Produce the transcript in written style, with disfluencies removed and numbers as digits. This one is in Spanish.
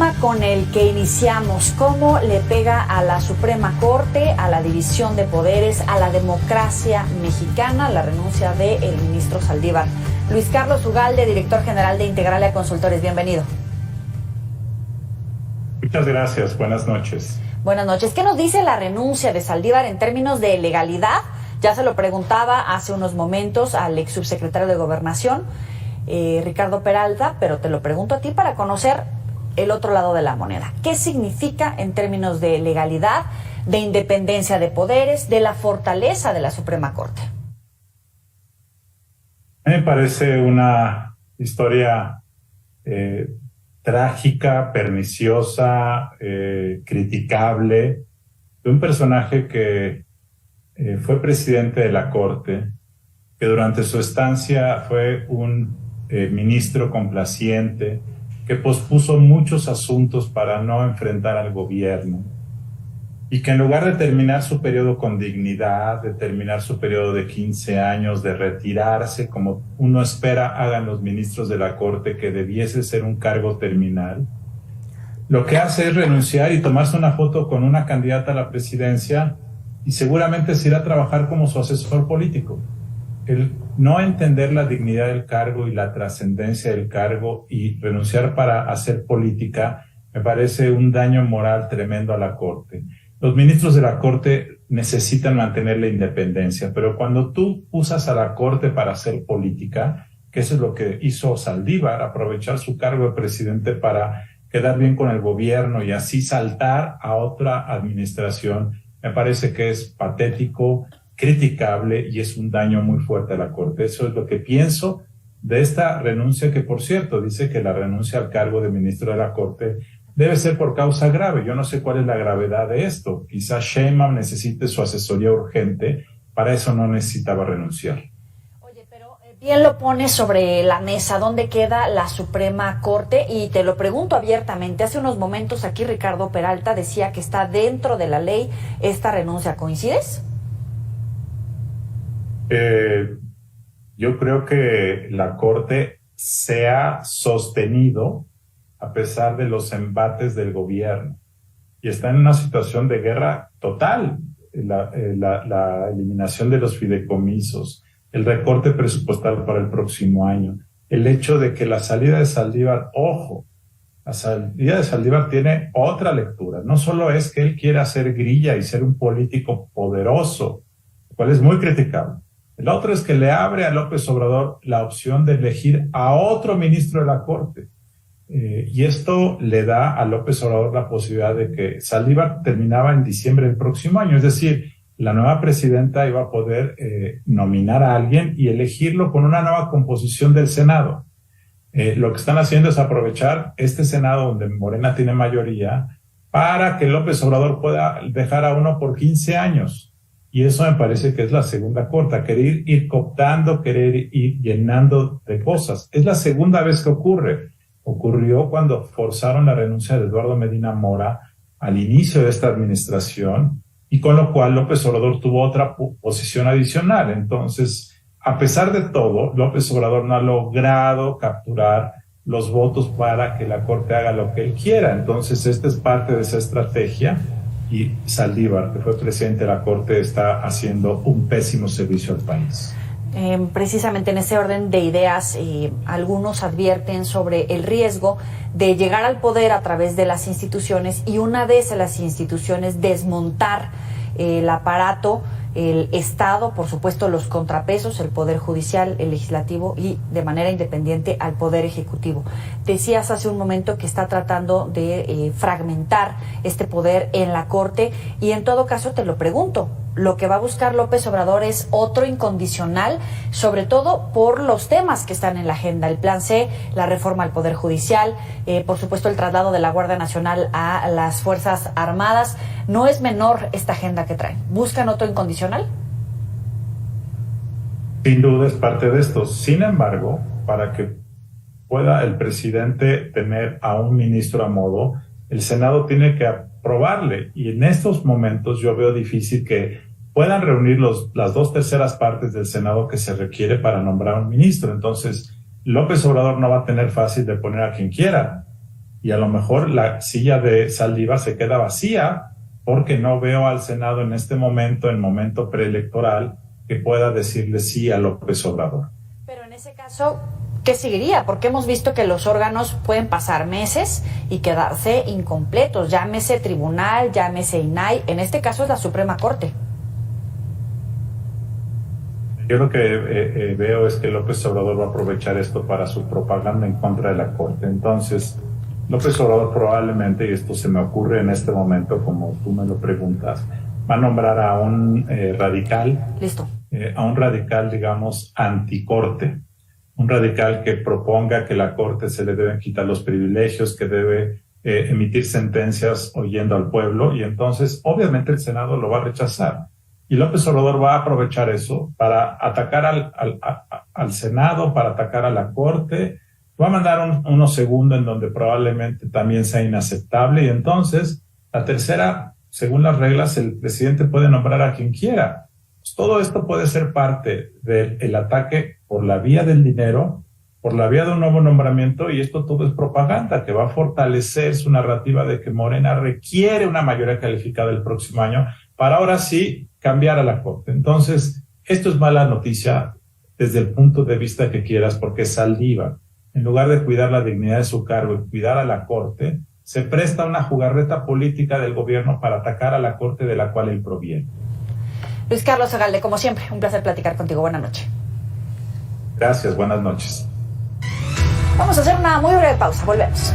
tema con el que iniciamos, cómo le pega a la Suprema Corte, a la división de poderes, a la democracia mexicana, la renuncia del ministro Saldívar. Luis Carlos Ugalde, director general de Integralia Consultores, bienvenido. Muchas gracias, buenas noches. Buenas noches. ¿Qué nos dice la renuncia de Saldívar en términos de legalidad? Ya se lo preguntaba hace unos momentos al ex subsecretario de Gobernación, Ricardo Peralta, pero te lo pregunto a ti para conocer el otro lado de la moneda. ¿Qué significa en términos de legalidad, de independencia de poderes, de la fortaleza de la Suprema Corte? Me parece una historia trágica, perniciosa, criticable, de un personaje que fue presidente de la Corte, que durante su estancia fue un ministro complaciente, que pospuso muchos asuntos para no enfrentar al gobierno, y que en lugar de terminar su periodo con dignidad, de terminar su periodo de 15 años, de retirarse, como uno espera hagan los ministros de la Corte, que debiese ser un cargo terminal, lo que hace es renunciar y tomarse una foto con una candidata a la presidencia y seguramente se irá a trabajar como su asesor político. El no entender la dignidad del cargo y la trascendencia del cargo y renunciar para hacer política me parece un daño moral tremendo a la Corte. Los ministros de la Corte necesitan mantener la independencia, pero cuando tú usas a la Corte para hacer política, que eso es lo que hizo Saldívar, aprovechar su cargo de presidente para quedar bien con el gobierno y así saltar a otra administración, me parece que es patético, criticable y es un daño muy fuerte a la Corte. Eso es lo que pienso de esta renuncia, que por cierto dice que la renuncia al cargo de ministro de la Corte debe ser por causa grave. Yo no sé cuál es la gravedad de esto. Quizás Sheinbaum necesite su asesoría urgente, para eso no necesitaba renunciar. Oye, pero bien lo pones sobre la mesa, ¿dónde queda la Suprema Corte? Y te lo pregunto abiertamente, hace unos momentos aquí Ricardo Peralta decía que está dentro de la ley esta renuncia, ¿coincides? Yo creo que la Corte se ha sostenido a pesar de los embates del gobierno y está en una situación de guerra total. La eliminación de los fideicomisos, el recorte presupuestal para el próximo año, el hecho de que la salida de Saldívar, ojo, la salida de Saldívar tiene otra lectura. No solo es que él quiera hacer grilla y ser un político poderoso, lo cual es muy criticable. El otro es que le abre a López Obrador la opción de elegir a otro ministro de la Corte. Y esto le da a López Obrador la posibilidad de que Saldívar terminaba en diciembre del próximo año. Es decir, la nueva presidenta iba a poder nominar a alguien y elegirlo con una nueva composición del Senado. Lo que están haciendo es aprovechar este Senado donde Morena tiene mayoría para que López Obrador pueda dejar a uno por 15 años. Y eso me parece que es la segunda Corte, querer ir cooptando, querer ir llenando de cosas. Es la segunda vez que ocurre. Ocurrió cuando forzaron la renuncia de Eduardo Medina Mora al inicio de esta administración y con lo cual López Obrador tuvo otra posición adicional. Entonces, a pesar de todo, López Obrador no ha logrado capturar los votos para que la Corte haga lo que él quiera. Entonces, esta es parte de esa estrategia. Y Saldívar, que fue presidente de la Corte, está haciendo un pésimo servicio al país. Precisamente en ese orden de ideas, algunos advierten sobre el riesgo de llegar al poder a través de las instituciones y una vez en las instituciones desmontar el aparato, el Estado, por supuesto los contrapesos, el Poder Judicial, el Legislativo y de manera independiente al Poder Ejecutivo. Decías hace un momento que está tratando de fragmentar este poder en la Corte y en todo caso te lo pregunto, lo que va a buscar López Obrador es otro incondicional, sobre todo por los temas que están en la agenda, el Plan C, la reforma al Poder Judicial, por supuesto el traslado de la Guardia Nacional a las Fuerzas Armadas. No es menor esta agenda que traen. ¿Buscan otro incondicional? Sin duda es parte de esto. Sin embargo, para que pueda el presidente tener a un ministro a modo, el Senado tiene que aprobarle y en estos momentos yo veo difícil que puedan reunir las 2/3 partes del Senado que se requiere para nombrar un ministro. Entonces, López Obrador no va a tener fácil de poner a quien quiera. y a lo mejor la silla de Saldívar se queda vacía porque no veo al Senado en este momento, en momento preelectoral, que pueda decirle sí a López Obrador. Pero en ese caso, ¿qué seguiría? Porque hemos visto que los órganos pueden pasar meses y quedarse incompletos, llámese tribunal, llámese INAI, en este caso es la Suprema Corte. Yo lo que veo es que López Obrador va a aprovechar esto para su propaganda en contra de la Corte. Entonces, López Obrador probablemente, y esto se me ocurre en este momento, como tú me lo preguntas, va a nombrar a un radical. Listo. A un radical, digamos, anticorte. Un radical que proponga que la Corte se le deben quitar los privilegios, que debe emitir sentencias oyendo al pueblo, y entonces, obviamente, el Senado lo va a rechazar. Y López Obrador va a aprovechar eso para atacar al Senado, para atacar a la Corte. Va a mandar unos segundos en donde probablemente también sea inaceptable. Y entonces, la tercera, según las reglas, el presidente puede nombrar a quien quiera. Pues todo esto puede ser parte del ataque por la vía del dinero, por la vía de un nuevo nombramiento, y esto todo es propaganda que va a fortalecer su narrativa de que Morena requiere una mayoría calificada el próximo año para ahora sí cambiar a la Corte. Entonces, esto es mala noticia desde el punto de vista que quieras, porque Saldívar, en lugar de cuidar la dignidad de su cargo y cuidar a la Corte, se presta una jugarreta política del gobierno para atacar a la Corte de la cual él proviene. Luis Carlos Ugalde, como siempre, un placer platicar contigo. Buenas noches. Gracias, buenas noches. Vamos a hacer una muy breve pausa, volvemos.